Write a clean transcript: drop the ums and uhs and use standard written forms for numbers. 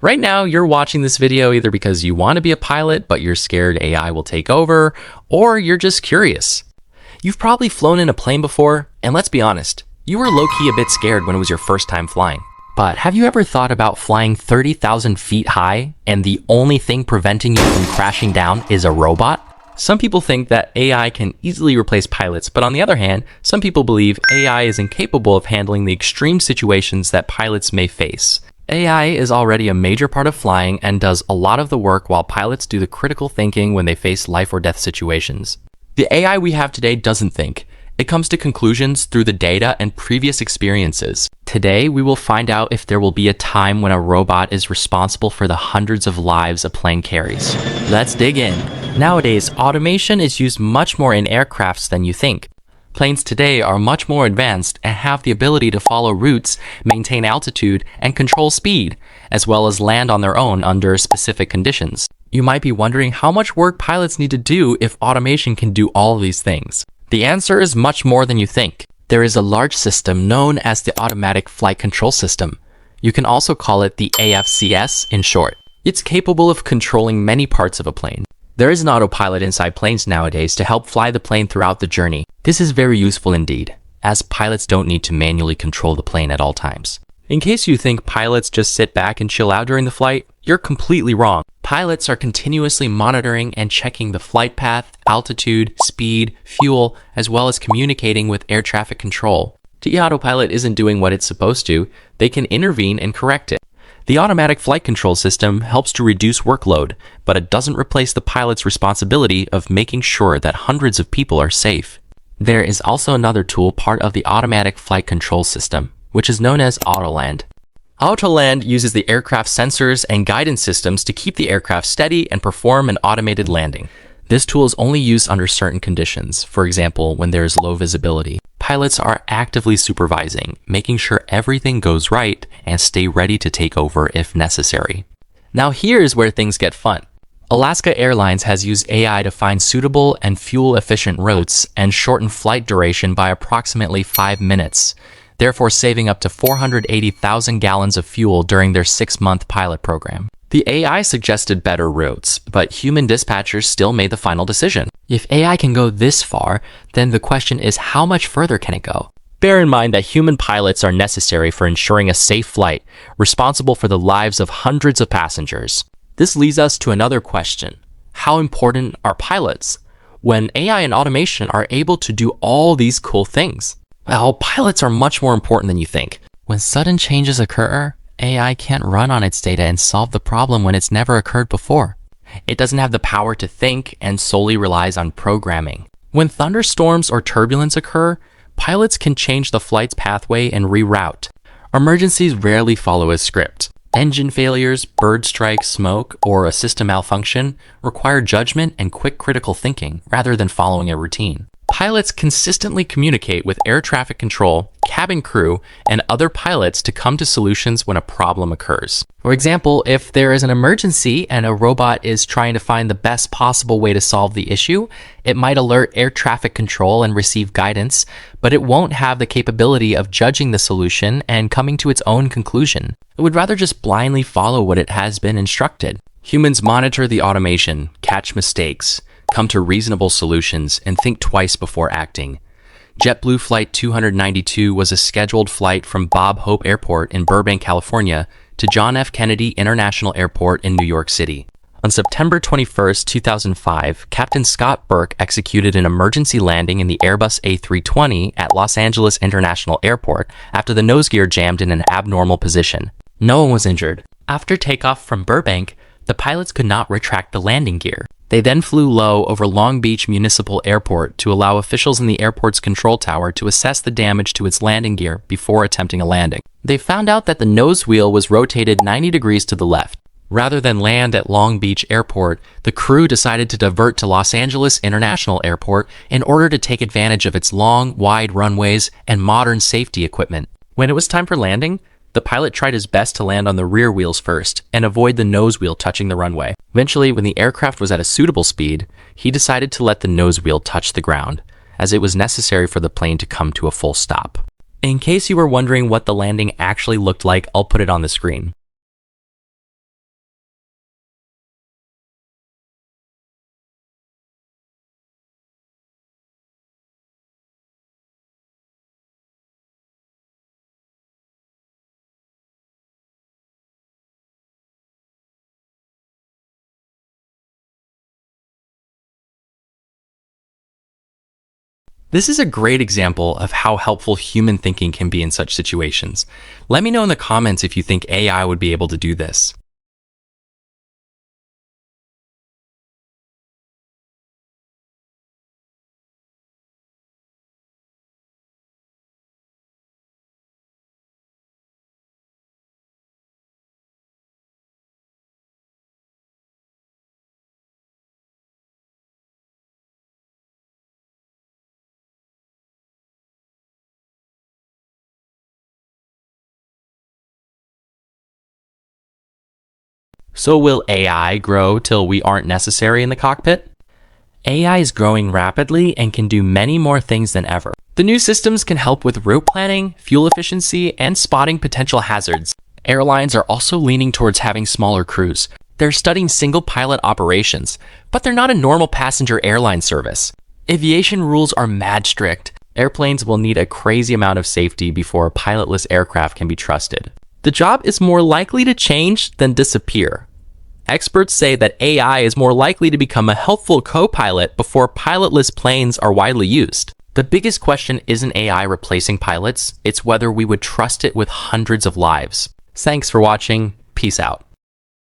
Right now, you're watching this video either because you want to be a pilot, but you're scared AI will take over, or you're just curious. You've probably flown in a plane before, and let's be honest, you were low-key a bit scared when it was your first time flying. But have you ever thought about flying 30,000 feet high, and the only thing preventing you from crashing down is a robot? Some people think that AI can easily replace pilots, but on the other hand, some people believe AI is incapable of handling the extreme situations that pilots may face. AI is already a major part of flying and does a lot of the work while pilots do the critical thinking when they face life or death situations. The AI we have today doesn't think. It comes to conclusions through the data and previous experiences. Today, we will find out if there will be a time when a robot is responsible for the hundreds of lives a plane carries. Let's dig in. Nowadays, automation is used much more in aircrafts than you think. Planes today are much more advanced and have the ability to follow routes, maintain altitude, and control speed, as well as land on their own under specific conditions. You might be wondering how much work pilots need to do if automation can do all of these things. The answer is much more than you think. There is a large system known as the Automatic Flight Control System. You can also call it the AFCS in short. It's capable of controlling many parts of a plane. There is an autopilot inside planes nowadays to help fly the plane throughout the journey. This is very useful indeed, as pilots don't need to manually control the plane at all times. In case you think pilots just sit back and chill out during the flight, you're completely wrong. Pilots are continuously monitoring and checking the flight path, altitude, speed, fuel, as well as communicating with air traffic control. The autopilot isn't doing what it's supposed to, they can intervene and correct it. The automatic flight control system helps to reduce workload, but it doesn't replace the pilot's responsibility of making sure that hundreds of people are safe. There is also another tool part of the automatic flight control system, which is known as Autoland. Autoland uses the aircraft sensors and guidance systems to keep the aircraft steady and perform an automated landing. This tool is only used under certain conditions, for example, when there is low visibility. Pilots are actively supervising, making sure everything goes right and stay ready to take over if necessary. Now here's where things get fun. Alaska Airlines has used AI to find suitable and fuel-efficient routes and shorten flight duration by approximately 5 minutes, therefore saving up to 480,000 gallons of fuel during their 6-month pilot program. The AI suggested better routes, but human dispatchers still made the final decision. If AI can go this far, then the question is how much further can it go? Bear in mind that human pilots are necessary for ensuring a safe flight, responsible for the lives of hundreds of passengers. This leads us to another question. How important are pilots when AI and automation are able to do all these cool things? Well, pilots are much more important than you think. When sudden changes occur, AI can't run on its data and solve the problem when it's never occurred before. It doesn't have the power to think and solely relies on programming. When thunderstorms or turbulence occur, pilots can change the flight's pathway and reroute. Emergencies rarely follow a script. Engine failures, bird strikes, smoke, or a system malfunction require judgment and quick critical thinking rather than following a routine. Pilots consistently communicate with air traffic control, cabin crew, and other pilots to come to solutions when a problem occurs. For example, if there is an emergency and a robot is trying to find the best possible way to solve the issue, it might alert air traffic control and receive guidance, but it won't have the capability of judging the solution and coming to its own conclusion. It would rather just blindly follow what it has been instructed. Humans monitor the automation, catch mistakes, come to reasonable solutions, and think twice before acting. JetBlue Flight 292 was a scheduled flight from Bob Hope Airport in Burbank, California, to John F. Kennedy International Airport in New York City. On September 21, 2005, Captain Scott Burke executed an emergency landing in the Airbus A320 at Los Angeles International Airport after the nose gear jammed in an abnormal position. No one was injured. After takeoff from Burbank, the pilots could not retract the landing gear. They then flew low over Long Beach Municipal Airport to allow officials in the airport's control tower to assess the damage to its landing gear before attempting a landing. They found out that the nose wheel was rotated 90 degrees to the left. Rather than land at Long Beach Airport, the crew decided to divert to Los Angeles International Airport in order to take advantage of its long, wide runways and modern safety equipment. When it was time for landing, the pilot tried his best to land on the rear wheels first and avoid the nose wheel touching the runway. Eventually, when the aircraft was at a suitable speed, he decided to let the nose wheel touch the ground, as it was necessary for the plane to come to a full stop. In case you were wondering what the landing actually looked like, I'll put it on the screen. This is a great example of how helpful human thinking can be in such situations. Let me know in the comments if you think AI would be able to do this. So will AI grow till we aren't necessary in the cockpit? AI is growing rapidly and can do many more things than ever. The new systems can help with route planning, fuel efficiency, and spotting potential hazards. Airlines are also leaning towards having smaller crews. They're studying single pilot operations, but they're not a normal passenger airline service. Aviation rules are mad strict. Airplanes will need a crazy amount of safety before a pilotless aircraft can be trusted. The job is more likely to change than disappear. Experts say that AI is more likely to become a helpful co-pilot before pilotless planes are widely used. The biggest question isn't AI replacing pilots, it's whether we would trust it with hundreds of lives. Thanks for watching. Peace out.